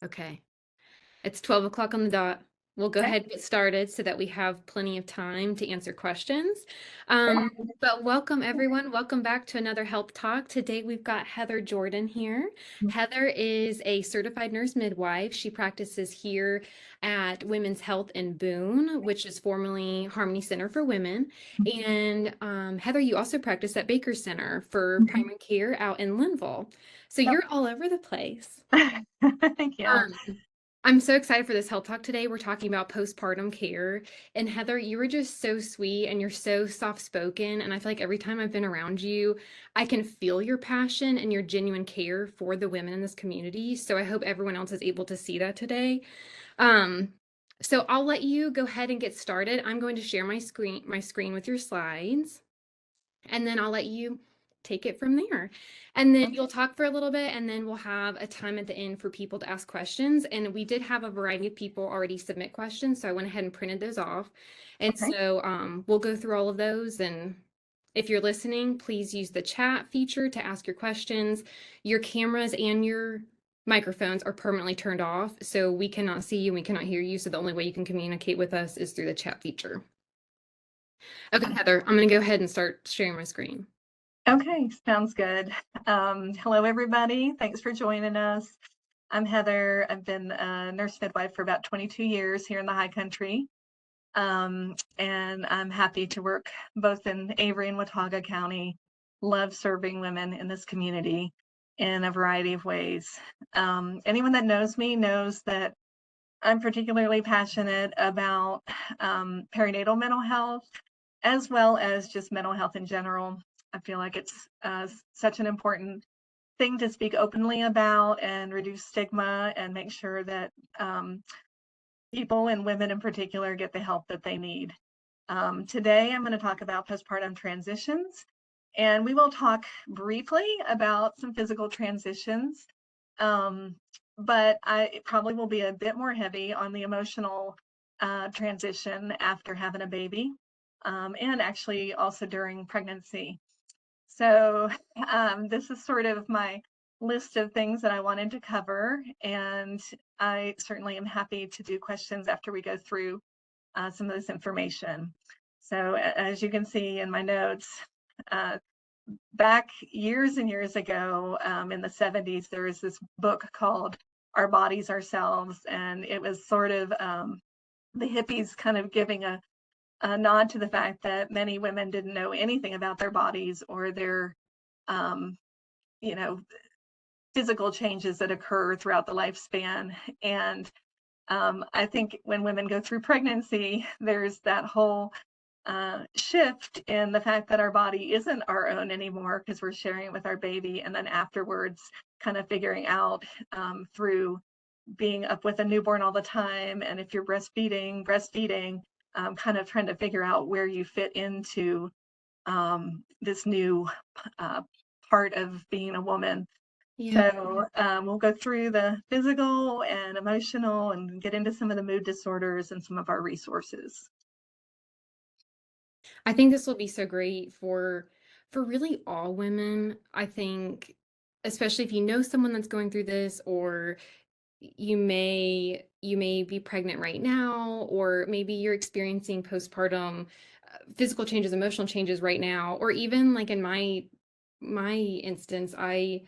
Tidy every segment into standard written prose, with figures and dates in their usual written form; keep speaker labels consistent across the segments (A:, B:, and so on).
A: Okay. It's 12 o'clock on the dot. We'll go
B: Okay.
A: ahead and get started so that we have plenty of time to answer questions.
B: Great.
A: But welcome, everyone. Welcome back to another Help Talk. Today we've got Heather Jordan here. Heather is a certified nurse midwife. She practices here at Women's Health in Boone, which is formerly Harmony Center for Women. And Heather, you also practice at Baker Center for
B: Mhm.
A: primary care out in Linville. So
B: Yep.
A: you're all over the place.
B: Yeah.
A: Um, I'm so excited for this health talk today. We're talking about postpartum care. And Heather, you were just so sweet and you're so soft spoken. And I feel like every time I've been around you, I can feel your passion and your genuine care for the women in this community. So I hope everyone else is able to see that today. Um, so I'll let you go ahead and get started. I'm going to share my screen with your slides, and then I'll let you take it from there. And then you'll talk for a little bit, and then we'll have a time at the end for people to ask questions. And we did have a variety of people already submit questions, so I went ahead and printed those off. And
B: Okay.
A: so we'll go through all of those. And if you're listening, please use the chat feature to ask your questions. Your cameras and your microphones are permanently turned off, so we cannot see you and we cannot hear you. So the only way you can communicate with us is through the chat feature. Okay, Heather, I'm going to go ahead and start sharing my screen.
B: Okay. Sounds good. Hello, everybody. Thanks for joining us. I'm Heather. I've been a nurse midwife for about 22 years here in the High Country. And I'm happy to work both in Avery and Watauga County. Love serving women in this community in a variety of ways. Anyone that knows me knows that I'm particularly passionate about perinatal mental health, as well as just mental health in general. I feel like it's such an important thing to speak openly about and reduce stigma and make sure that people and women in particular get the help that they need. Today, I'm going to talk about postpartum transitions, and we will talk briefly about some physical transitions. Um, but it probably will be a bit more heavy on the emotional transition after having a baby, and actually also during pregnancy. So this is sort of my list of things that I wanted to cover, and I certainly am happy to do questions after we go through some of this information. So as you can see in my notes, uh, back years and years ago, in the 70s, there was this book called Our Bodies Ourselves, and it was sort of the hippies kind of giving a nod to the fact that many women didn't know anything about their bodies or their, um, you know, physical changes that occur throughout the lifespan. And I think when women go through pregnancy, there's that whole shift in the fact that our body isn't our own anymore because we're sharing it with our baby. And then afterwards, kind of figuring out through being up with a newborn all the time. And if you're breastfeeding, kind of trying to figure out where you fit into this new uh, part of being a woman.
A: Yeah.
B: So we'll go through the physical and emotional and get into some of the mood disorders and some of our resources.
A: I think this will be so great for really all women. I think especially if you know someone that's going through this, or you may be pregnant right now, or maybe you're experiencing postpartum physical changes, emotional changes right now, or even like in my instance, I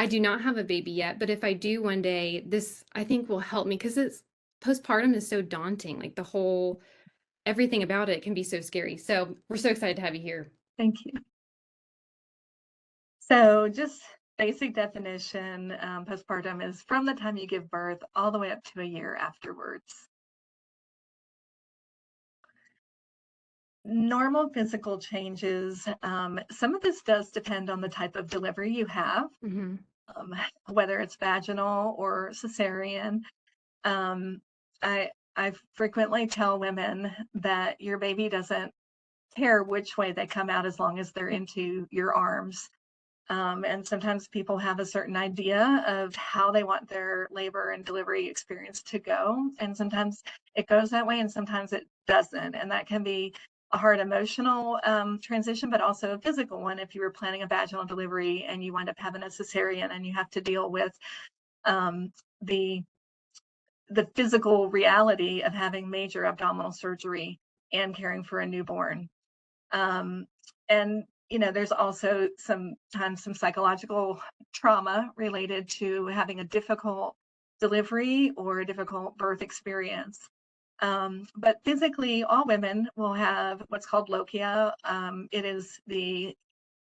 A: do not have a baby yet, but if I do one day, this I think will help me because it's postpartum is so daunting. Like the whole everything about it can be so scary. So we're so excited to have you here.
B: Thank you. So just basic definition, postpartum is from the time you give birth all the way up to a year afterwards. Normal physical changes, some of this does depend on the type of delivery you have,
A: Hmm.
B: um, whether it's vaginal or cesarean. Um, I frequently tell women that your baby doesn't care which way they come out as long as they're into your arms. And sometimes people have a certain idea of how they want their labor and delivery experience to go. And sometimes it goes that way and sometimes it doesn't. And that can be a hard emotional transition, but also a physical one. If you were planning a vaginal delivery and you wind up having a cesarean and you have to deal with the physical reality of having major abdominal surgery and caring for a newborn. Um, and there's also sometimes some psychological trauma related to having a difficult delivery or a difficult birth experience. But physically, all women will have what's called lochia. It is the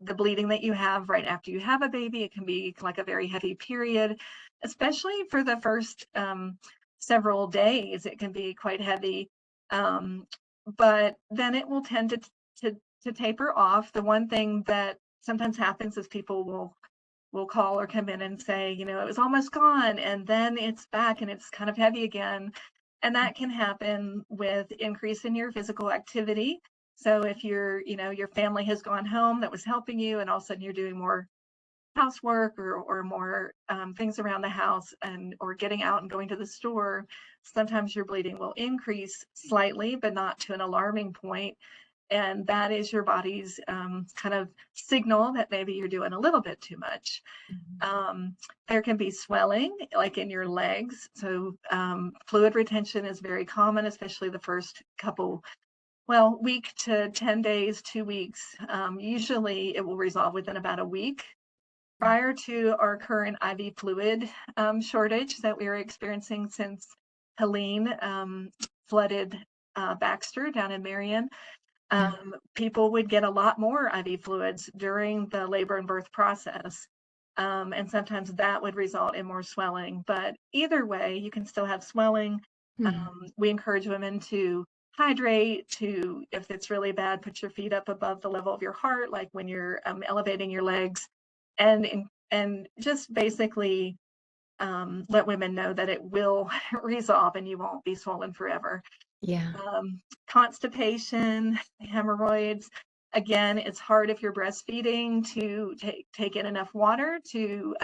B: bleeding that you have right after you have a baby. It can be like a very heavy period, especially for the first several days. It can be quite heavy, but then it will tend to taper off. The one thing that sometimes happens is people will call or come in and say, it was almost gone, and then it's back and it's kind of heavy again. And that can happen with increase in your physical activity. So if your family has gone home that was helping you, and all of a sudden you're doing more housework or more things around the house or getting out and going to the store, sometimes your bleeding will increase slightly, but not to an alarming point. And that is your body's kind of signal that maybe you're doing a little bit too much. There can be swelling, like in your legs. So fluid retention is very common, especially the first couple, week to 10 days, 2 weeks. Usually it will resolve within about a week. Prior to our current IV fluid shortage that we are experiencing since Helene flooded Baxter down in Marion, people would get a lot more IV fluids during the labor and birth process. And sometimes that would result in more swelling. But either way, you can still have swelling. We encourage women to hydrate, if it's really bad, put your feet up above the level of your heart, like when you're elevating your legs, and just basically let women know that it will resolve and you won't be swollen forever.
A: Yeah.
B: Constipation, hemorrhoids. Again, it's hard if you're breastfeeding to take in enough water to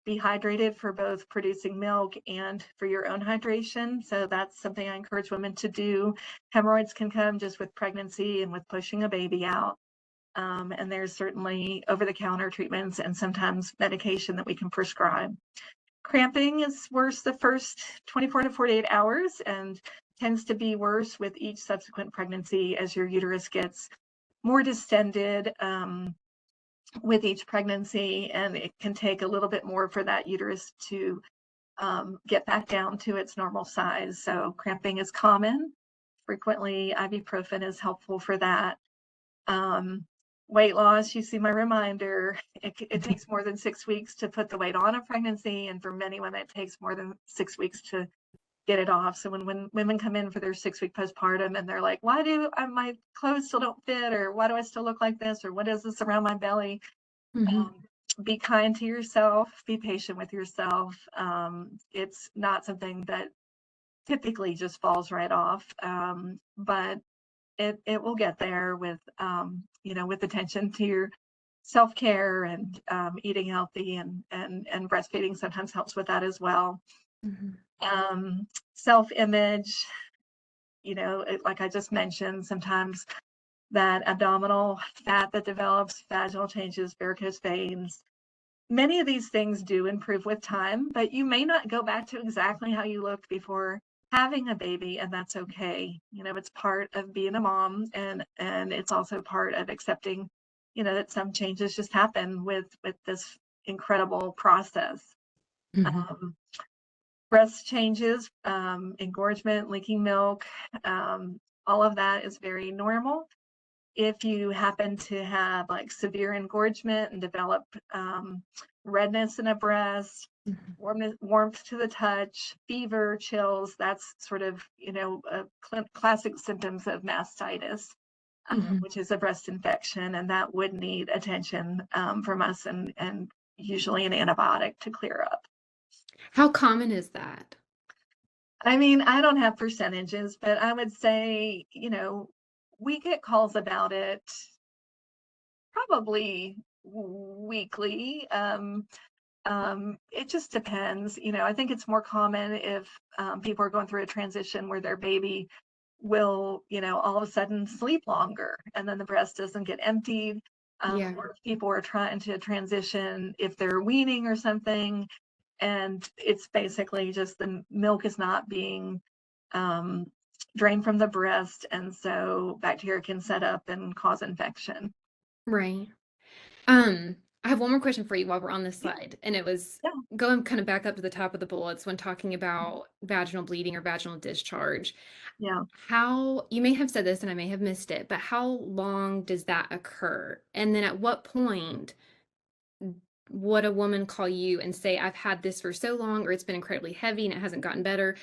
B: be hydrated for both producing milk and for your own hydration. So that's something I encourage women to do. Hemorrhoids can come just with pregnancy and with pushing a baby out. And there's certainly over-the-counter treatments and sometimes medication that we can prescribe. Cramping is worse the first 24 to 48 hours and tends to be worse with each subsequent pregnancy as your uterus gets more distended with each pregnancy, and it can take a little bit more for that uterus to get back down to its normal size. So cramping is common. Frequently, ibuprofen is helpful for that. Weight loss, you see my reminder. It takes more than 6 weeks to put the weight on a pregnancy, and for many women, it takes more than 6 weeks to get it off. So when women come in for their 6-week postpartum and they're like, why do my clothes still don't fit, or why do I still look like this, or what is this around my belly? Be kind to yourself, be patient with yourself. It's not something that typically just falls right off, but it will get there with with attention to your self-care and eating healthy, and breastfeeding sometimes helps with that as well. Self-image, like I just mentioned, sometimes that abdominal fat that develops, vaginal changes, varicose veins. Many of these things do improve with time, but you may not go back to exactly how you looked before having a baby, and that's okay. It's part of being a mom, and it's also part of accepting, that some changes just happen with this incredible process. Breast changes, engorgement, leaking milk, all of that is very normal. If you happen to have like severe engorgement and develop redness in a breast, warmth to the touch, fever, chills, that's sort of, classic symptoms of mastitis, which is a breast infection, and that would need attention from us and usually an antibiotic to clear up.
A: How common is that?
B: I mean, I don't have percentages, but I would say, we get calls about it probably weekly. It just depends. I think it's more common if people are going through a transition where their baby will, all of a sudden sleep longer, and then the breast doesn't get emptied. Or if people are trying to transition, if they're weaning or something, And it's basically just the milk is not being um, drained from the breast, and so bacteria can set up and cause infection.
A: Right. I have one more question for you while we're on this
B: Yeah,
A: slide, and it was
B: yeah,
A: going kind of back up to the top of the bullets when talking about vaginal bleeding or vaginal discharge.
B: yeah.
A: How, you may have said this and I may have missed it, but how long does that occur? And then at what point would a woman call you and say, I've had this for so long, or it's been incredibly heavy and it hasn't gotten better?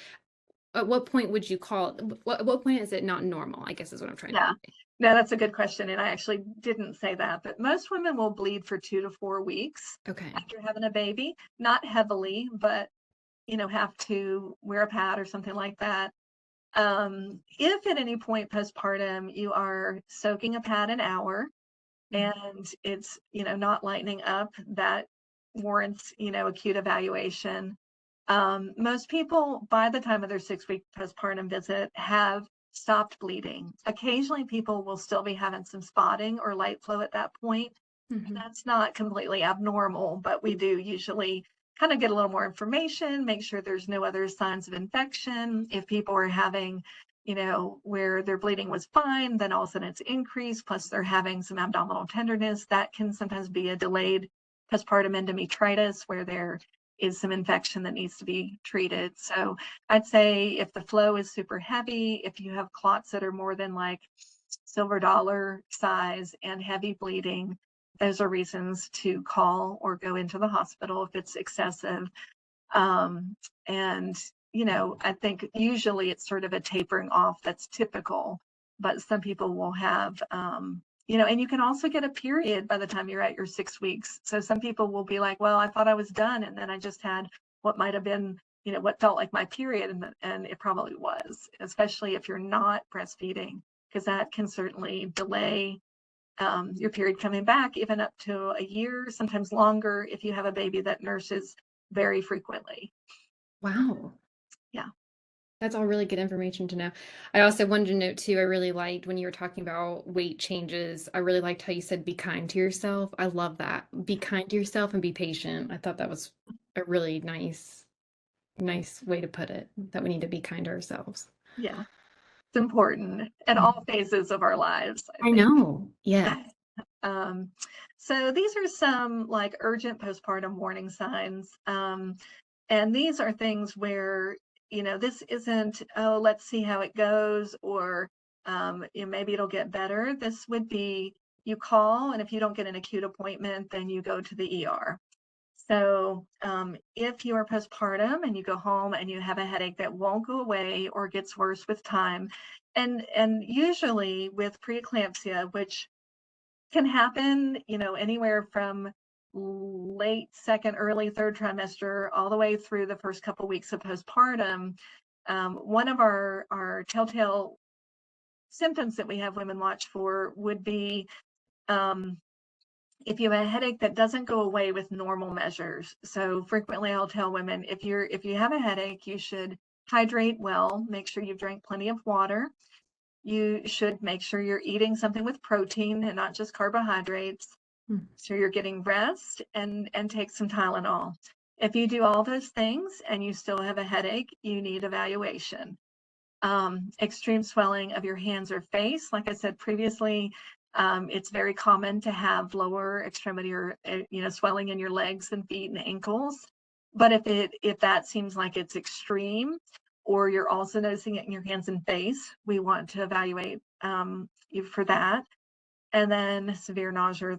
A: At what point would you call, at what point is it not normal? I guess is what I'm trying to
B: Yeah.
A: say.
B: No, that's a good question. And I actually didn't say that, but most women will bleed for 2 to 4 weeks
A: Okay.
B: after having a baby, not heavily, but have to wear a pad or something like that. If at any point postpartum you are soaking a pad an hour
A: Mm.
B: and it's, not lightening up, that warrants, acute evaluation. Most people, by the time of their 6-week postpartum visit, have stopped bleeding. Occasionally, people will still be having some spotting or light flow at that point.
A: Mhm.
B: That's not completely abnormal, but we do usually kind of get a little more information, make sure there's no other signs of infection. If people are having, where their bleeding was fine, then all of a sudden it's increased, plus they're having some abdominal tenderness, that can sometimes be a delayed postpartum endometritis where there is some infection that needs to be treated. So I'd say if the flow is super heavy, if you have clots that are more than like silver dollar size and heavy bleeding, those are reasons to call or go into the hospital if it's excessive. Um, and, I think usually it's sort of a tapering off that's typical, but some people will have, and you can also get a period by the time you're at your 6 weeks. So some people will be like, well, I thought I was done. And then I just had what might have been, what felt like my period. And it probably was, especially if you're not breastfeeding, because that can certainly delay your period coming back, even up to a year, sometimes longer if you have a baby that nurses very frequently.
A: Wow.
B: Yeah.
A: That's all really good information to know. I also wanted to note too, I really liked when you were talking about weight changes. I really liked how you said be kind to yourself. I love that. Be kind to yourself and be patient. I thought that was a really nice way to put it, that we need to be kind to ourselves.
B: Yeah. It's important at all
A: Mhm.
B: phases of our lives, I
A: I
B: think.
A: know. Yeah.
B: Um, so these are some like urgent postpartum warning signs. And these are things where, this isn't, oh, let's see how it goes, or maybe it'll get better. This would be you call, and if you don't get an acute appointment, then you go to the ER. So if you are postpartum and you go home and you have a headache that won't go away or gets worse with time, and usually with preeclampsia, which can happen, anywhere from late second, early third trimester, all the way through the first couple weeks of postpartum. One of our telltale symptoms that we have women watch for would be um, if you have a headache that doesn't go away with normal measures. So frequently I'll tell women if you have a headache, you should hydrate well, make sure you've drank plenty of water. You should make sure you're eating something with protein and not just carbohydrates.
A: Mm.
B: So you're getting rest and take some Tylenol. If you do all those things and you still have a headache, you need evaluation. Extreme swelling of your hands or face. Like I said previously, it's very common to have lower extremity or swelling in your legs and feet and ankles. But if that seems like it's extreme, or you're also noticing it in your hands and face, we want to evaluate you for that. And then severe nausea,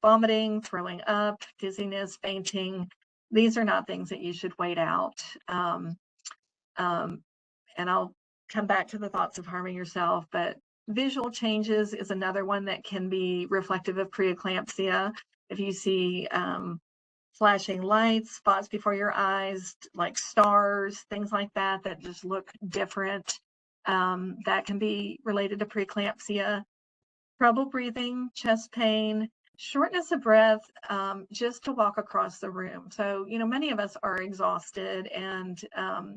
B: vomiting, throwing up, dizziness, fainting. These are not things that you should wait out. Um, and I'll come back to the thoughts of harming yourself, but visual changes is another one that can be reflective of preeclampsia. If you see flashing lights, spots before your eyes, like stars, things like that, that just look different, that can be related to preeclampsia. Trouble breathing, chest pain, shortness of breath, just to walk across the room. So, many of us are exhausted. And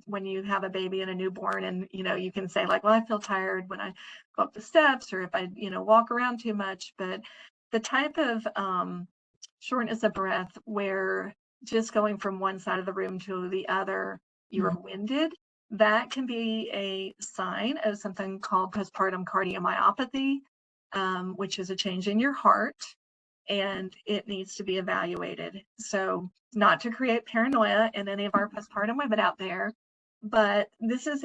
B: when you have a baby and a newborn, and, you can say, like, well, I feel tired when I go up the steps or if I, walk around too much. But the type of shortness of breath where just going from one side of the room to the other, you're
A: Mm.
B: winded. That can be a sign of something called postpartum cardiomyopathy, which is a change in your heart, and it needs to be evaluated. So, not to create paranoia in any of our postpartum women out there, but this is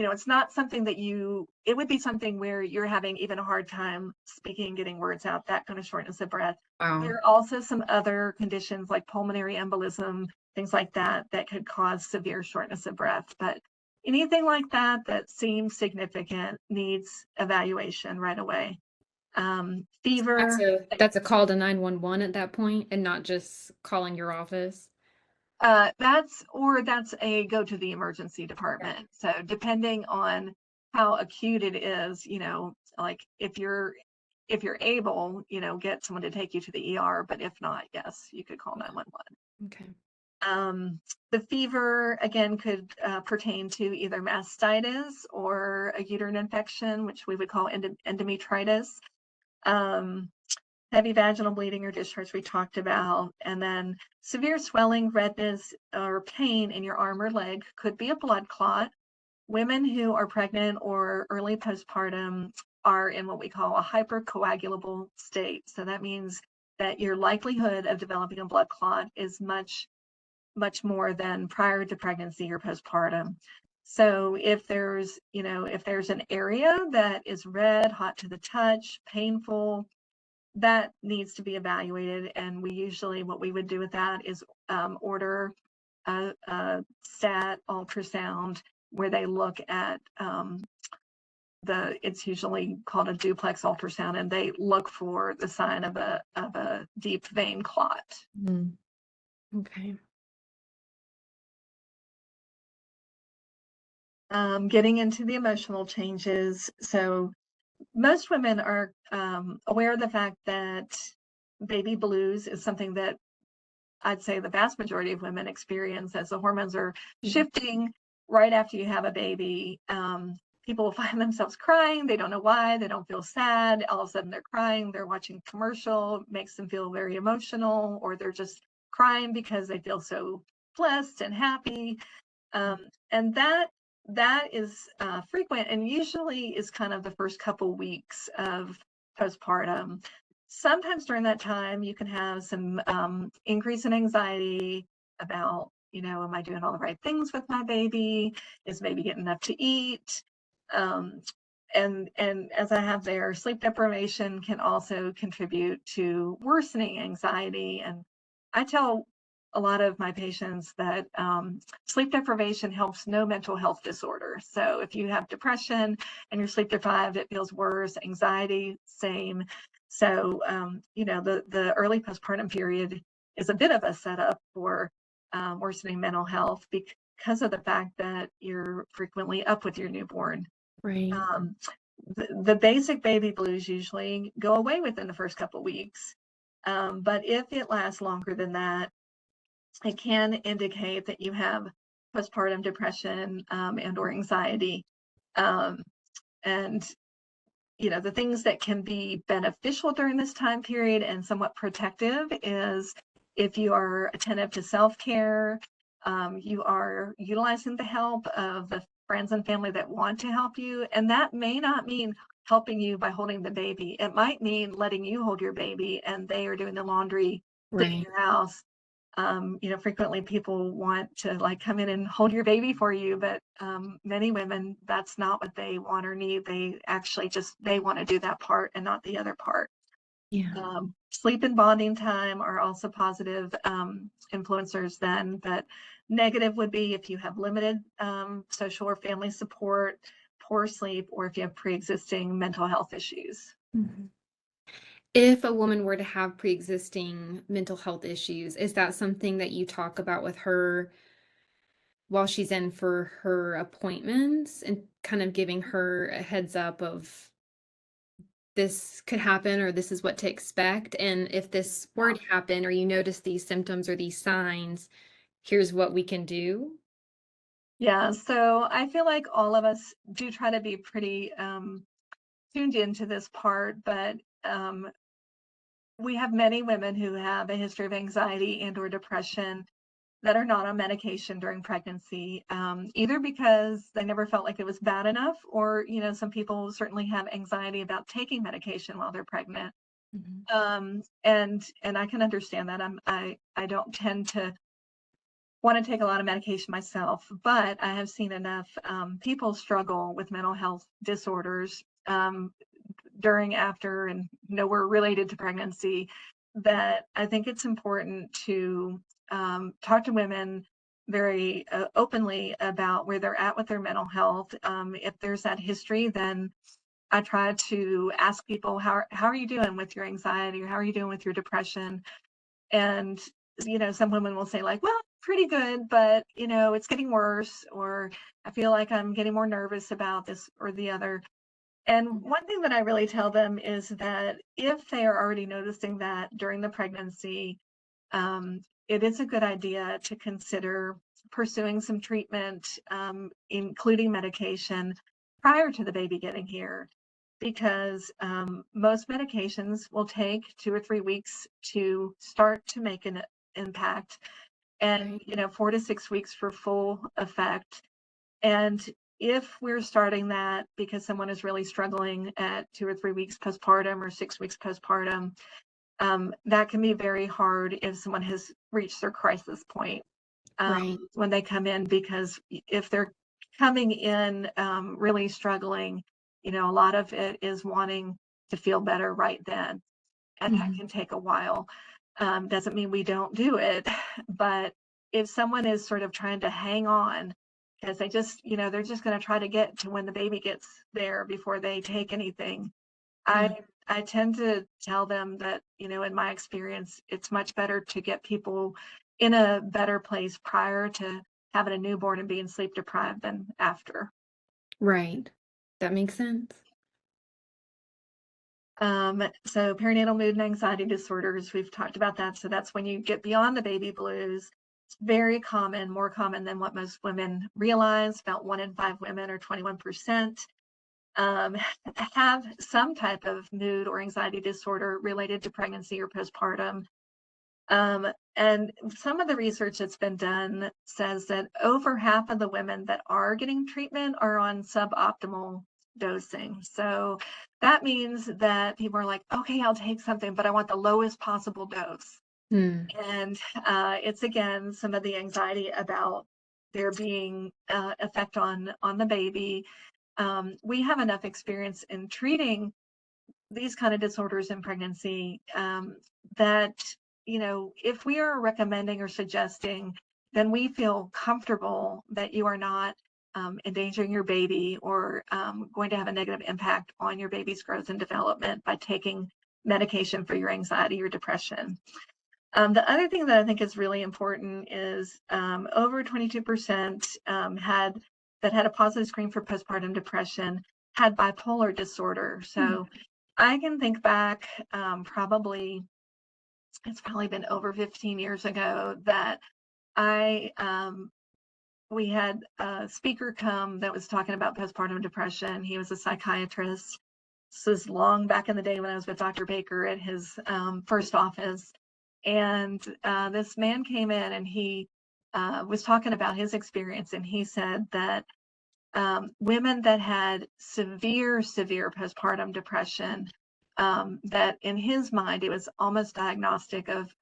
B: it's not something that it would be something where you're having even a hard time speaking, getting words out, that kind of shortness of breath.
A: Wow.
B: There are also some other conditions like pulmonary embolism, things like that, that could cause severe shortness of breath. But anything like that that seems significant needs evaluation right away.
A: That's
B: Fever,
A: a call to 911 at that point and not just calling your office.
B: that's a go to the emergency department. So depending on how acute it is, like if you're able, get someone to take you to the ER, but if not, yes, you could call 911.
A: Okay.
B: The fever again could pertain to either mastitis or a uterine infection, which we would call endometritis. Um, Heavy vaginal bleeding or discharge we talked about, and then severe swelling, redness, or pain in your arm or leg could be a blood clot. Women who are pregnant or early postpartum are in what we call a hypercoagulable state. So that means that your likelihood of developing a blood clot is much, much more than prior to pregnancy or postpartum. So if there's an area that is red, hot to the touch, painful, that needs to be evaluated. And what we would do with that is order a stat ultrasound where they look at it's usually called a duplex ultrasound, and they look for the sign of a deep vein clot.
A: Mm. Okay.
B: Getting into the emotional changes. So most women are aware of the fact that baby blues is something that I'd say the vast majority of women experience as the hormones are
A: Yeah.
B: shifting right after you have a baby. People will find themselves crying. They don't know why. They don't feel sad. All of a sudden they're crying. They're watching a commercial, makes them feel very emotional, or they're just crying because they feel so blessed and happy. And that is frequent and usually is kind of the first couple weeks of postpartum. Sometimes during that time, you can have some increase in anxiety about, am I doing all the right things with my baby? Is baby getting enough to eat? Um, and as I have there, sleep deprivation can also contribute to worsening anxiety. And I tell a lot of my patients that sleep deprivation helps no mental health disorder. So if you have depression and you're sleep deprived, it feels worse. Anxiety, same. So the early postpartum period is a bit of a setup for worsening mental health because of the fact that you're frequently up with your newborn.
A: Right.
B: Um, the basic baby blues usually go away within the first couple weeks. But if it lasts longer than that, it can indicate that you have postpartum depression and or anxiety. Um, and the things that can be beneficial during this time period and somewhat protective is if you are attentive to self-care, you are utilizing the help of the friends and family that want to help you. And that may not mean helping you by holding the baby. It might mean letting you hold your baby and they are doing the laundry, cleaning
A: Right.
B: your house. Frequently people want to like come in and hold your baby for you, but many women, that's not what they want or need. They actually they want to do that part and not the other part.
A: Yeah.
B: Sleep and bonding time are also positive influencers then, but negative would be if you have limited social or family support, poor sleep, or if you have pre-existing mental health issues.
A: Mhm. If a woman were to have pre-existing mental health issues, is that something that you talk about with her while she's in for her appointments and kind of giving her a heads up of this could happen or this is what to expect? And if this were to happen or you notice these symptoms or these signs, here's what we can do?
B: Yeah, so I feel like all of us do try to be pretty tuned into this part, but we have many women who have a history of anxiety and or depression that are not on medication during pregnancy, either because they never felt like it was bad enough, or some people certainly have anxiety about taking medication while they're pregnant.
A: Mhm.
B: And I can understand that. I don't tend to want to take a lot of medication myself, but I have seen enough people struggle with mental health disorders during, after, and nowhere related to pregnancy, that I think it's important to talk to women very openly about where they're at with their mental health. If there's that history, then I try to ask people, how are you doing with your anxiety, or how are you doing with your depression? And some women will say like, well, pretty good, but it's getting worse, or I feel like I'm getting more nervous about this or the other. And one thing that I really tell them is that if they are already noticing that during the pregnancy, it is a good idea to consider pursuing some treatment, including medication, prior to the baby getting here, because most medications will take 2 or 3 weeks to start to make an impact, and
A: Right.
B: 4 to 6 weeks for full effect. And if we're starting that because someone is really struggling at 2 or 3 weeks postpartum or 6 weeks postpartum, that can be very hard if someone has reached their crisis point
A: Right.
B: when they come in, because if they're coming in really struggling, a lot of it is wanting to feel better right then, and that
A: Mhm.
B: can take a while. Doesn't mean we don't do it, but if someone is sort of trying to hang on because they just, they're just going to try to get to when the baby gets there before they take anything, I
A: Yeah.
B: I tend to tell them that, in my experience, it's much better to get people in a better place prior to having a newborn and being sleep deprived than after.
A: Right. That makes sense.
B: So perinatal mood and anxiety disorders, we've talked about that. So that's when you get beyond the baby blues. It's very common, more common than what most women realize. About 1 in 5 women, or 21%, um, have some type of mood or anxiety disorder related to pregnancy or postpartum. And some of the research that's been done says that over half of the women that are getting treatment are on suboptimal dosing. So that means that people are like, okay, I'll take something, but I want the lowest possible dose.
A: Mm.
B: And it's again some of the anxiety about there being effect on the baby. We have enough experience in treating these kind of disorders in pregnancy, that if we are recommending or suggesting, then we feel comfortable that you are not endangering your baby, or going to have a negative impact on your baby's growth and development by taking medication for your anxiety or depression. The other thing that I think is really important is over 22% had a positive screen for postpartum depression had bipolar disorder.
A: Mm.
B: So I can think back, it's probably been over 15 years ago, that I we had a speaker come that was talking about postpartum depression. He was a psychiatrist. This was long back in the day when I was with Dr. Baker at his first office. And this man came in, and he was talking about his experience. And he said that women that had severe postpartum depression, that in his mind, it was almost diagnostic of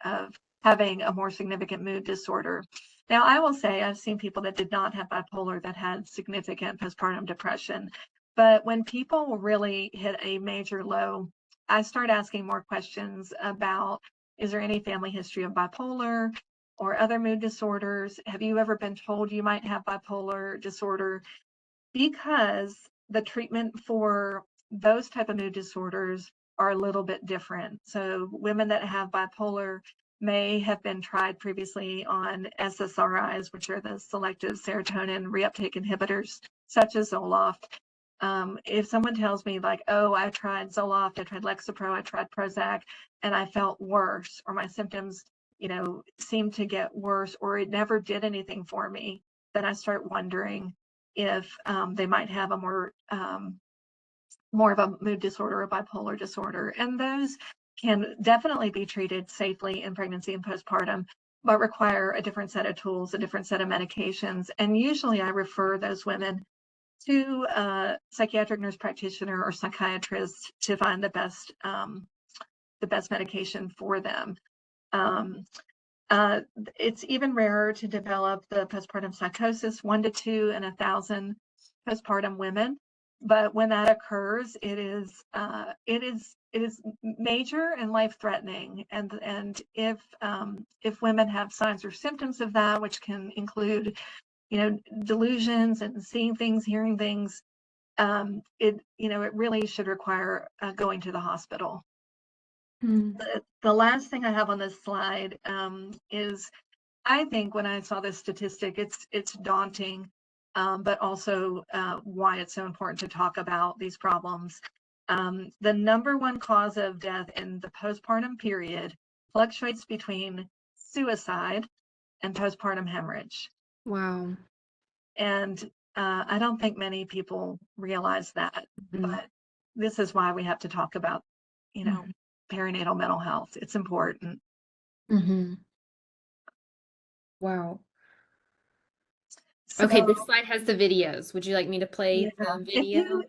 B: having a more significant mood disorder. Now, I will say I've seen people that did not have bipolar that had significant postpartum depression. But when people really hit a major low, I start asking more questions about, is there any family history of bipolar or other mood disorders? Have you ever been told you might have bipolar disorder? Because the treatment for those type of mood disorders are a little bit different. So women that have bipolar may have been tried previously on SSRIs, which are the selective serotonin reuptake inhibitors, such as Zoloft. If someone tells me like, oh, I tried Zoloft, I tried Lexapro, I tried Prozac, and I felt worse, or my symptoms, seemed to get worse, or it never did anything for me, then I start wondering if they might have a more of a mood disorder or bipolar disorder. And those can definitely be treated safely in pregnancy and postpartum, but require a different set of tools, a different set of medications. And usually I refer those women to a psychiatric nurse practitioner or psychiatrist to find the best medication for them. Um, it's even rarer to develop the postpartum psychosis, 1 to 2 in 1,000 postpartum women. But when that occurs, it is major and life-threatening. And if women have signs or symptoms of that, which can include, delusions and seeing things, hearing things, it really should require going to the hospital. The last thing I have on this slide is, I think when I saw this statistic, it's daunting, but also why it's so important to talk about these problems. The number one cause of death in the postpartum period fluctuates between suicide and postpartum hemorrhage.
A: Wow.
B: And I don't think many people realize that, but this is why we have to talk about, perinatal mental health. It's important.
A: Wow.
B: So,
A: Okay, this slide has the videos. Would you like me to play
B: yeah,
A: the video?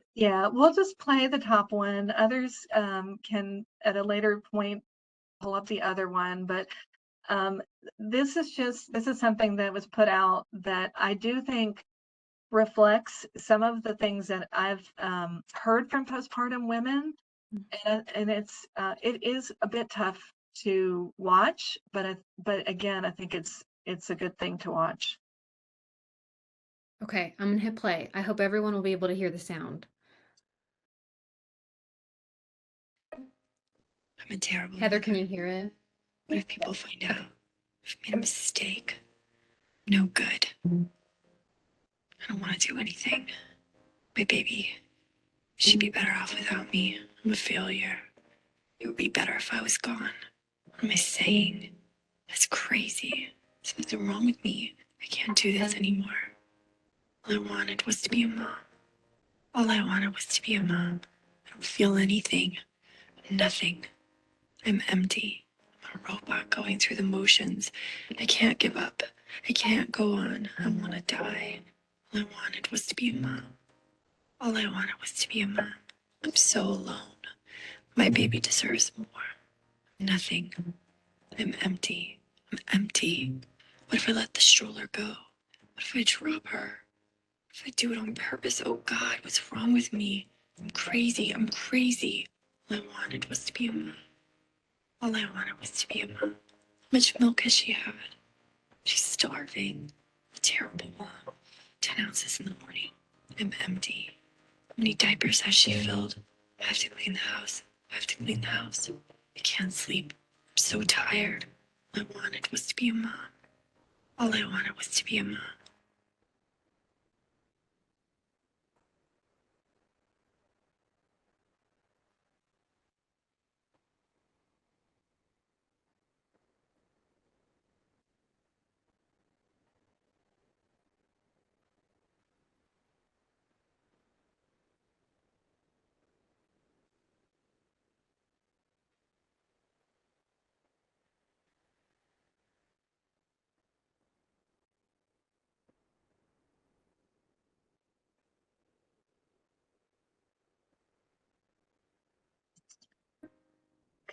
B: we'll just play the top one. Others can at a later point pull up the other one, but this is something that was put out that I do think reflects some of the things that I've heard from postpartum women, and it is a bit tough to watch, but again, I think it's a good thing to watch.
A: Okay, I'm gonna hit play. I hope everyone will be able to hear the sound.
C: I'm a terrible
A: Heather,
C: mother.
A: can you hear it?
C: What if people find out I've made a mistake? No good. I don't want to do anything. My baby, she'd be better off without me. I'm a failure. It would be better if I was gone. What am I saying? That's crazy. There's something wrong with me. I can't do this anymore. All I wanted was to be a mom. All I wanted was to be a mom. I don't feel anything. Nothing. I'm empty. I'm a robot going through the motions. I can't give up. I can't go on. I want to die. All I wanted was to be a mom. All I wanted was to be a mom. I'm so alone. My baby deserves more. Nothing. I'm empty. I'm empty. What if I let the stroller go? What if I drop her? What if I do it on purpose? Oh God, what's wrong with me? I'm crazy. I'm crazy. All I wanted was to be a mom. All I wanted was to be a mom. How much milk has she had? She's starving. A terrible mom. 10 ounces in the morning. I'm empty. How many diapers has she filled? I have to clean the house. I have to clean the house. I can't sleep. I'm so tired. All I wanted was to be a mom. All I wanted was to be a mom.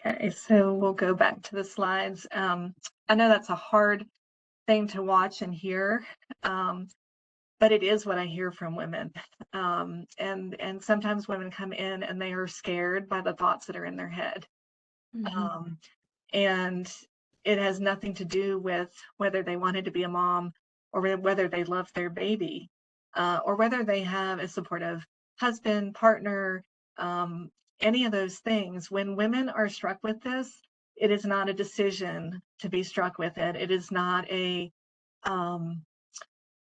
B: Okay, so we'll go back to the slides. I know that's a hard thing to watch and hear, but it is what I hear from women. And sometimes women come in and they are scared by the thoughts that are in their head. And it has nothing to do with whether they wanted to be a mom or whether they love their baby, or whether they have a supportive husband, partner, any of those things. When women are struck with this, it is not a decision to be struck with it. It is not a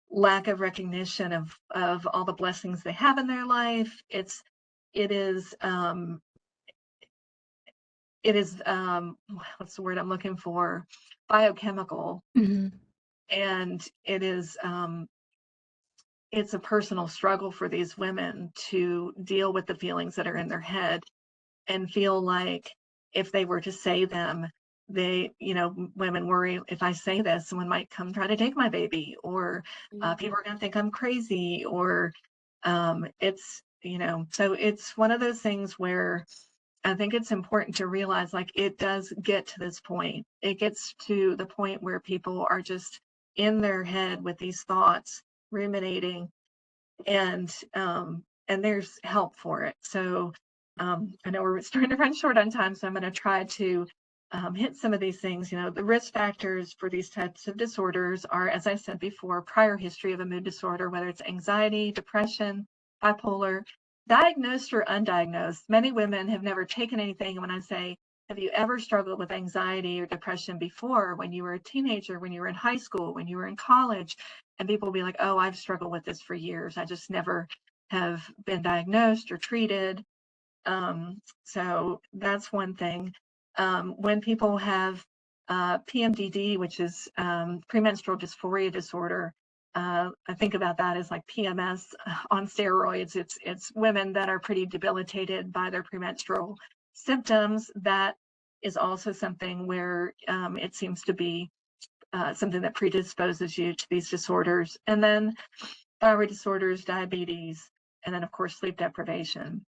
B: lack of recognition of all the blessings they have in their life. It is what's the word I'm looking for? Biochemical. And it's a personal struggle for these women to deal with the feelings that are in their head and feel like if they were to say them, women worry, if I say this, someone might come try to take my baby, or people are going to think I'm crazy, or so it's one of those things where I think it's important to realize, like, it does get to this point. It gets to the point where people are just in their head with these thoughts, ruminating, and there's help for it. So I know we're starting to run short on time, so I'm going to try to hit some of these things. The risk factors for these types of disorders are, as I said before, prior history of a mood disorder, whether it's anxiety, depression, bipolar, diagnosed or undiagnosed. Many women have never taken anything. And when I say, have you ever struggled with anxiety or depression before, when you were a teenager, when you were in high school, when you were in college? And people will be like, oh, I've struggled with this for years. I just never have been diagnosed or treated. So that's one thing. When people have PMDD, which is premenstrual dysphoria disorder, I think about that as like PMS on steroids. It's women that are pretty debilitated by their premenstrual symptoms. That is also something where it seems to be something that predisposes you to these disorders. And then thyroid disorders, diabetes, and then of course sleep deprivation.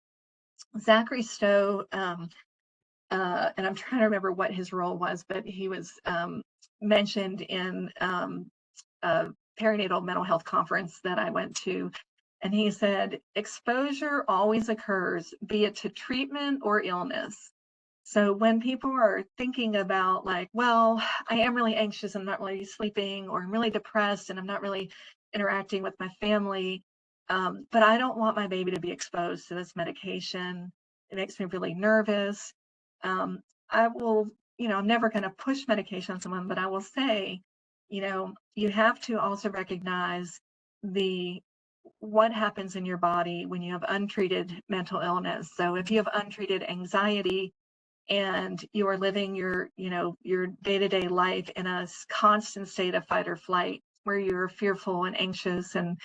B: Zachary Stowe, and I'm trying to remember what his role was, but he was mentioned in a perinatal mental health conference that I went to. And he said, exposure always occurs, be it to treatment or illness. So when people are thinking about, like, well, I am really anxious, I'm not really sleeping, or I'm really depressed and I'm not really interacting with my family, but I don't want my baby to be exposed to this medication. It makes me really nervous. I will, I'm never going to push medication on someone, but I will say, you have to also recognize what happens in your body when you have untreated mental illness. So if you have untreated anxiety, and you are living your day-to-day life in a constant state of fight or flight, where you're fearful and anxious and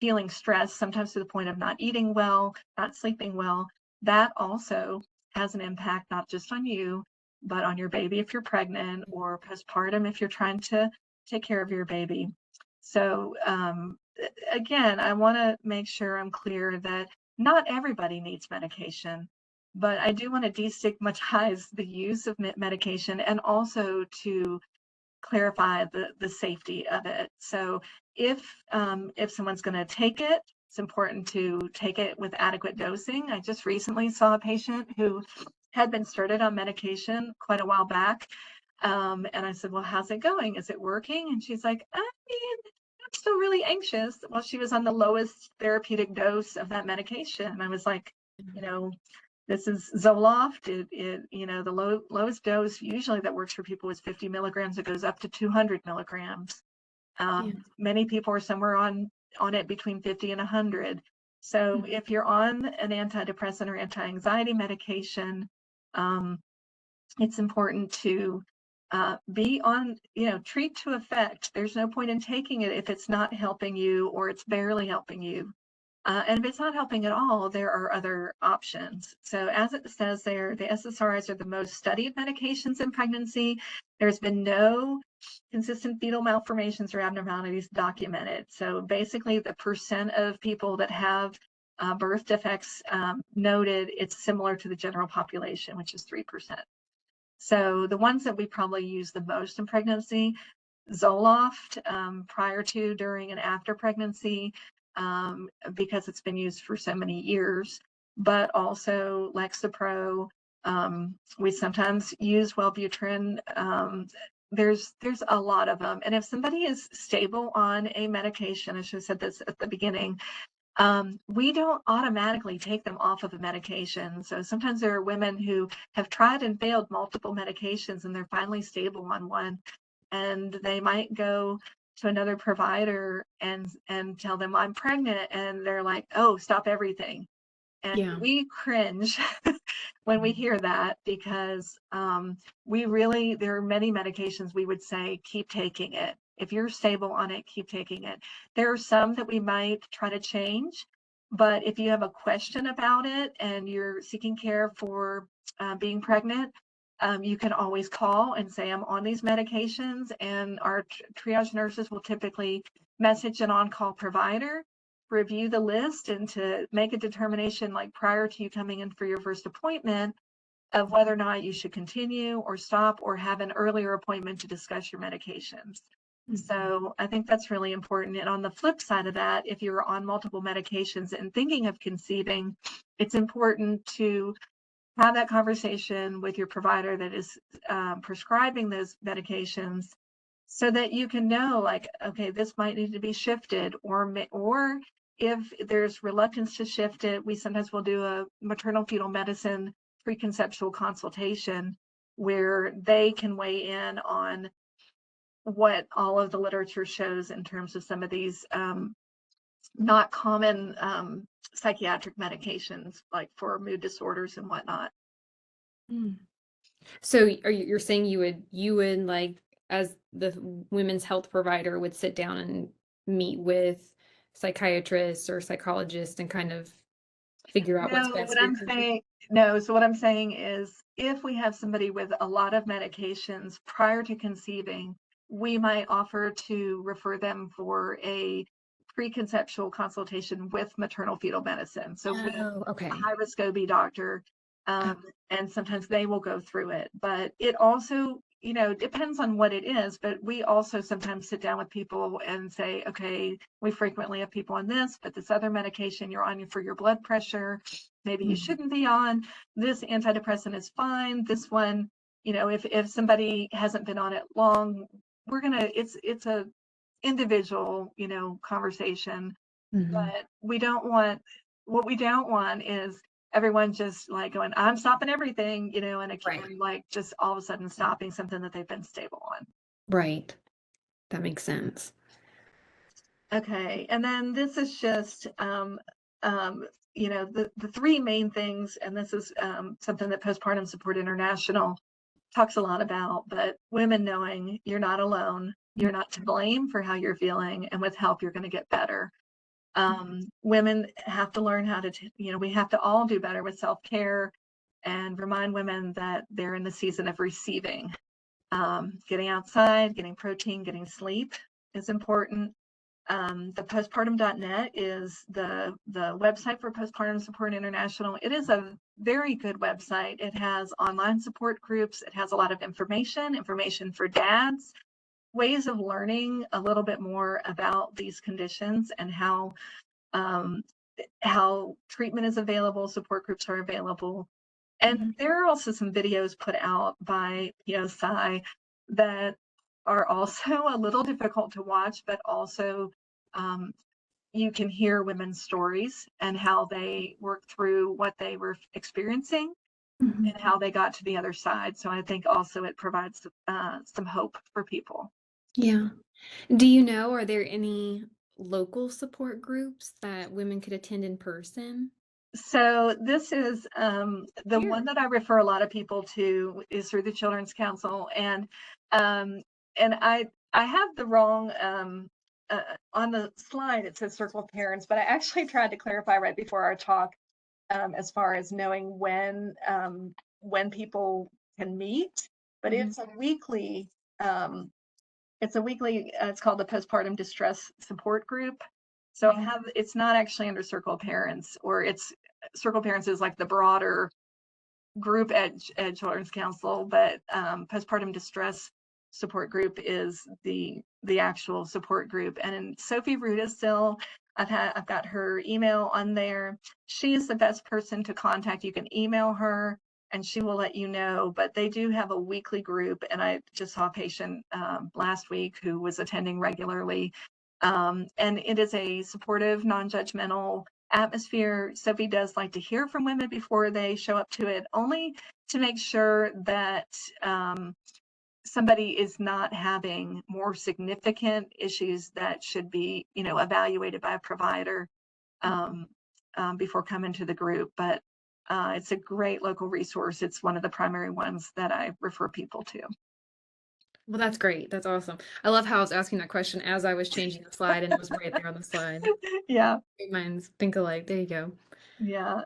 B: feeling stressed, sometimes to the point of not eating well, not sleeping well, that also has an impact not just on you, but on your baby if you're pregnant, or postpartum if you're trying to take care of your baby. So again, I want to make sure I'm clear that not everybody needs medication. But I do want to destigmatize the use of medication, and also to clarify the safety of it. So if someone's going to take it, it's important to take it with adequate dosing. I just recently saw a patient who had been started on medication quite a while back. And I said, well, how's it going? Is it working? And she's like, I mean, I'm still really anxious. Well, she was on the lowest therapeutic dose of that medication. And I was like, this is Zoloft. The lowest dose usually that works for people is 50 milligrams. It goes up to 200 milligrams. Many people are somewhere on it between 50 and 100. So if you're on an antidepressant or anti-anxiety medication, it's important to be on, treat to effect. There's no point in taking it if it's not helping you, or it's barely helping you. And if it's not helping at all, there are other options. So as it says there, the SSRIs are the most studied medications in pregnancy. There's been no consistent fetal malformations or abnormalities documented. So basically the percent of people that have birth defects noted, it's similar to the general population, which is 3%. So the ones that we probably use the most in pregnancy, Zoloft, prior to, during, and after pregnancy, because it's been used for so many years, but also Lexapro. We sometimes use Wellbutrin. There's a lot of them. And if somebody is stable on a medication, I should have said this at the beginning, we don't automatically take them off of a medication. So sometimes there are women who have tried and failed multiple medications, and they're finally stable on one, and they might go to another provider and tell them, I'm pregnant, and they're like, oh, stop everything. And we cringe when we hear that, because there are many medications we would say, keep taking it. If you're stable on it, keep taking it. There are some that we might try to change, but if you have a question about it and you're seeking care for being pregnant, you can always call and say, I'm on these medications, and our triage nurses will typically message an on-call provider, review the list, and to make a determination like prior to you coming in for your first appointment of whether or not you should continue or stop or have an earlier appointment to discuss your medications. So I think that's really important. And on the flip side of that, if you're on multiple medications and thinking of conceiving, it's important to have that conversation with your provider that is prescribing those medications, so that you can know, like, okay, this might need to be shifted, or if there's reluctance to shift it, we sometimes will do a maternal fetal medicine preconceptual consultation where they can weigh in on what all of the literature shows in terms of some of these not common psychiatric medications, like for mood disorders and whatnot.
A: So you're saying you would like, as the women's health provider, would sit down and meet with psychiatrists or psychologists and kind of figure out what's
B: No,
A: best
B: what
A: for
B: I'm
A: your
B: saying, no, so what I'm saying is, if we have somebody with a lot of medications prior to conceiving, we might offer to refer them for a preconceptual consultation with maternal fetal medicine. So with
A: Oh, okay.
B: a high-risk OB doctor, and sometimes they will go through it. But it also, depends on what it is. But we also sometimes sit down with people and say, okay, we frequently have people on this, but this other medication you're on for your blood pressure, maybe you shouldn't be on. This antidepressant is fine. This one, if somebody hasn't been on it long, it's a individual, conversation. But what we don't want is everyone just like going, I'm stopping everything, and
A: Right.
B: like just all of a sudden stopping something that they've been stable on.
A: Right. That makes sense.
B: Okay, and then this is just the three main things, and this is something that Postpartum Support International talks a lot about, but women knowing you're not alone, you're not to blame for how you're feeling, and with help you're going to get better. Women have to learn how to, we have to all do better with self-care, and remind women that they're in the season of receiving. Getting outside, getting protein, getting sleep is important. The postpartum.net is the website for Postpartum Support International. It is a very good website. It has online support groups. It has a lot of information for dads, ways of learning a little bit more about these conditions and how treatment is available, support groups are available. And there are also some videos put out by PSI that are also a little difficult to watch, but also you can hear women's stories and how they worked through what they were experiencing and how they got to the other side. So I think also it provides some hope for people.
A: Yeah. Do you know, are there any local support groups that women could attend in person?
B: So this is the
A: Here.
B: one that I refer a lot of people to is through the Children's Council, um, and I have the wrong on the slide it says Circle of Parents, but I actually tried to clarify right before our talk as far as knowing when people can meet, but it's a weekly. It's called the Postpartum Distress Support Group. So it's not actually under Circle of Parents, or it's Circle of Parents is like the broader group at Children's Council, but Postpartum Distress Support Group is the actual support group. And Sophie Rudisill, I've got her email on there. She is the best person to contact. You can email her and she will let you know, but they do have a weekly group. And I just saw a patient last week who was attending regularly. And it is a supportive, non-judgmental atmosphere. Sophie does like to hear from women before they show up to it, only to make sure that somebody is not having more significant issues that should be, evaluated by a provider before coming to the group. But it's a great local resource. It's one of the primary ones that I refer people to.
A: Well, that's great. That's awesome. I love how I was asking that question as I was changing the slide, and it was right there on the slide.
B: Yeah.
A: Great minds think alike. There you go.
B: Yeah.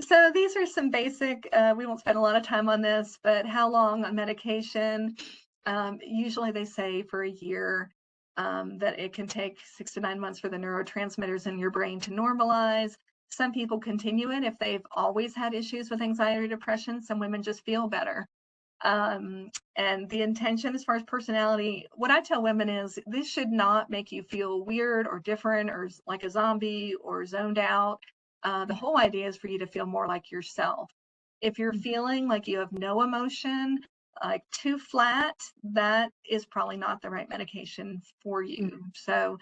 B: So these are some basic, we won't spend a lot of time on this, but how long on medication? Usually they say for a year, that it can take 6 to 9 months for the neurotransmitters in your brain to normalize. Some people continue it if they've always had issues with anxiety or depression. Some women just feel better. And the intention as far as personality, what I tell women is this should not make you feel weird or different or like a zombie or zoned out. The whole idea is for you to feel more like yourself. If you're feeling like you have no emotion, like too flat, that is probably not the right medication for you. So,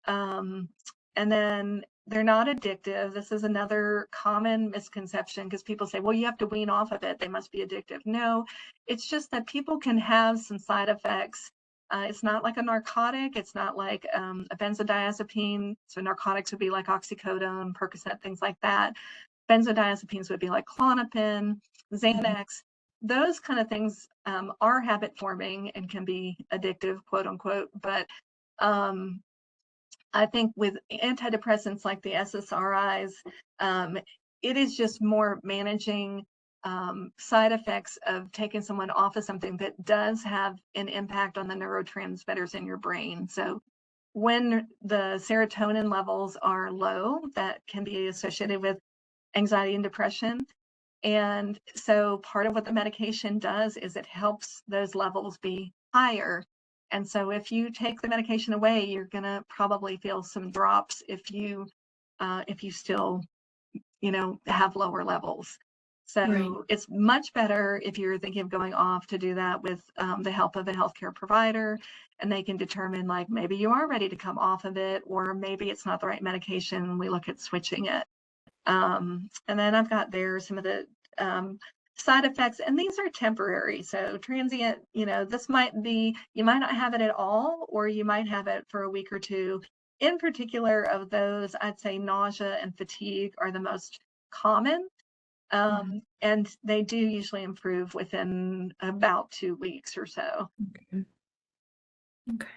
B: and then they're not addictive. This is another common misconception because people say, well, you have to wean off of it. They must be addictive. No, it's just that people can have some side effects. It's not like a narcotic. It's not like a benzodiazepine. So narcotics would be like oxycodone, Percocet, things like that. Benzodiazepines would be like Klonopin, Xanax. Those kind of things are habit forming and can be addictive, quote unquote. But I think with antidepressants like the SSRIs, it is just more managing side effects of taking someone off of something that does have an impact on the neurotransmitters in your brain. So when the serotonin levels are low, that can be associated with anxiety and depression. And so part of what the medication does is it helps those levels be higher. And so if you take the medication away, you're going to probably feel some drops if you still, have lower levels. So it's much better if you're thinking of going off to do that with the help of a healthcare provider, and they can determine like maybe you are ready to come off of it, or maybe it's not the right medication. We look at switching it. And then I've got there some of the side effects, and these are temporary. So transient, this might be, you might not have it at all, or you might have it for a week or two. In particular of those, I'd say nausea and fatigue are the most common. And they do usually improve within about 2 weeks or so.
A: Okay.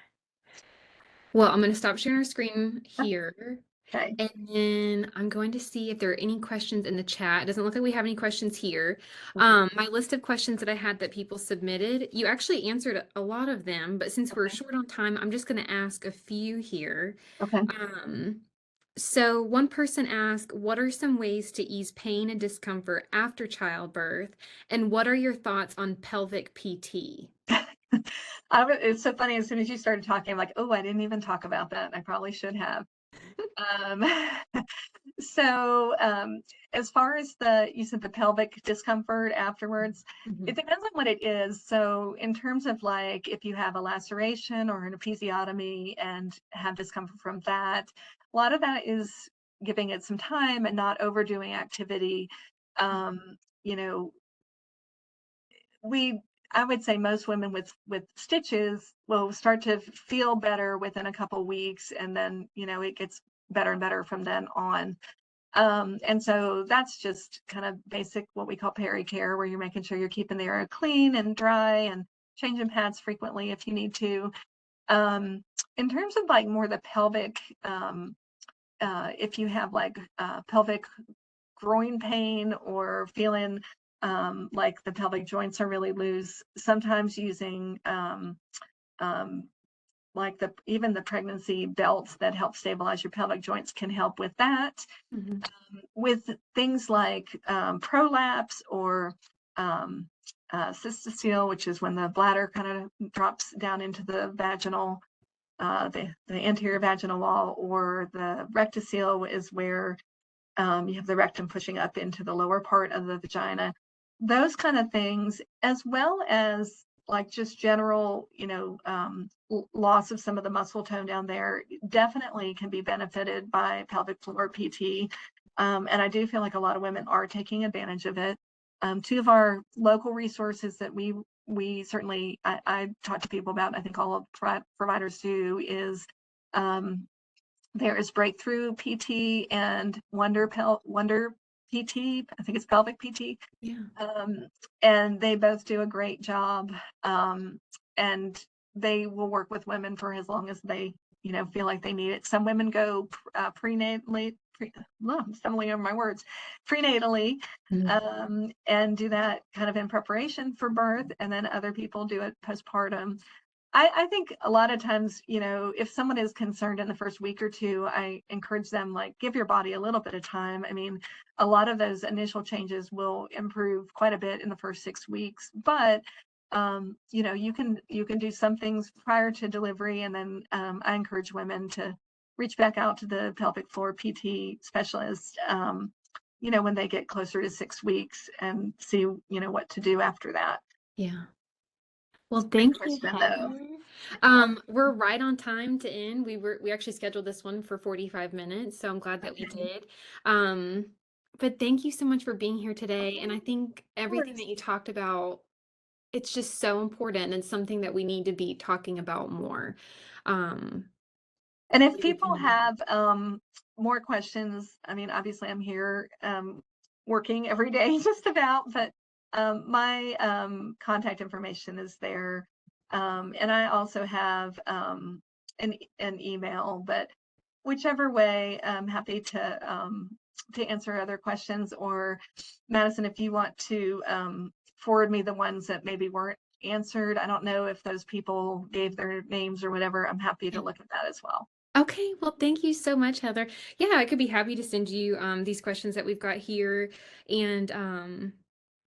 A: Well, I'm going to stop sharing our screen here.
B: Okay.
A: And then I'm going to see if there are any questions in the chat. It doesn't look like we have any questions here. My list of questions that I had that people submitted, you actually answered a lot of them, but since we're short on time, I'm just going to ask a few here.
B: Okay.
A: So one person asked, what are some ways to ease pain and discomfort after childbirth? And what are your thoughts on pelvic PT?
B: It's so funny. As soon as you started talking, I'm like, oh, I didn't even talk about that. I probably should have. So as far as you said the pelvic discomfort afterwards, it depends on what it is. So in terms of like if you have a laceration or an episiotomy and have discomfort from that, a lot of that is giving it some time and not overdoing activity. I would say most women with stitches will start to feel better within a couple weeks, and then it gets better and better from then on. And so that's just kind of basic what we call peri-care, where you're making sure you're keeping the area clean and dry and changing pads frequently if you need to. In terms of like more the pelvic, if you have like pelvic groin pain or feeling like the pelvic joints are really loose, sometimes using like even the pregnancy belts that help stabilize your pelvic joints can help with that. With things like prolapse or cystocele, which is when the bladder kind of drops down into the vaginal, the anterior vaginal wall, or the rectocele is where you have the rectum pushing up into the lower part of the vagina. Those kind of things, as well as like just general, loss of some of the muscle tone down there, definitely can be benefited by pelvic floor PT. And I do feel like a lot of women are taking advantage of it. Two of our local resources that we certainly, I talk to people about, I think all of providers do, is there is Breakthrough PT and Wonder PT. I think it's pelvic PT.
A: Yeah.
B: And they both do a great job. And they will work with women for as long as they, feel like they need it. Some women go prenatally I'm stumbling over my words, prenatally, and do that kind of in preparation for birth, and then other people do it postpartum. I think a lot of times, if someone is concerned in the first week or two, I encourage them, like, give your body a little bit of time. I mean, a lot of those initial changes will improve quite a bit in the first 6 weeks, but you can do some things prior to delivery, and then I encourage women to reach back out to the pelvic floor PT specialist, when they get closer to 6 weeks, and see, what to do after that.
A: Yeah. Well,
B: Great
A: thank you,
B: question, though.
A: Heather. We're right on time to end. We actually scheduled this one for 45 minutes, so I'm glad that we did. But thank you so much for being here today. And I think everything
B: course.
A: that you talked about, it's just so important and something that we need to be talking about more.
B: And if
A: Really
B: people
A: kind of-
B: have more questions, I mean, obviously I'm here working every day just about, but my contact information is there. And I also have an email, but whichever way, I'm happy to answer other questions. Or Madison, if you want to forward me the ones that maybe weren't answered, I don't know if those people gave their names or whatever, I'm happy to look at that as well.
A: Okay, well, thank you so much, Heather. Yeah, I could be happy to send you these questions that we've got here, and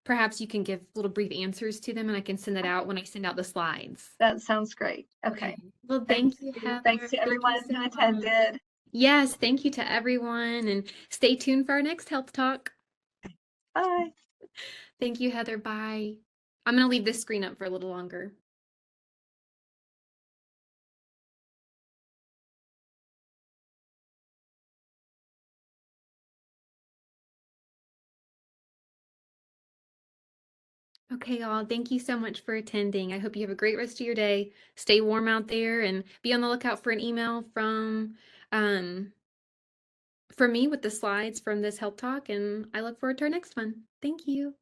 A: perhaps you can give little brief answers to them, and I can send that out when I send out the slides.
B: That sounds great.
A: Okay.
B: Okay.
A: Well,
B: Thank
A: thank you,
B: you.
A: Heather.
B: Thanks to
A: Thank you
B: everyone
A: so
B: who
A: much.
B: attended.
A: Yes, thank you to everyone, and stay tuned for our next health talk.
B: Bye.
A: Thank you, Heather. Bye. I'm going to leave this screen up for a little longer. Okay, y'all. Thank you so much for attending. I hope you have a great rest of your day. Stay warm out there, and be on the lookout for an email from me with the slides from this health talk, and I look forward to our next one. Thank you.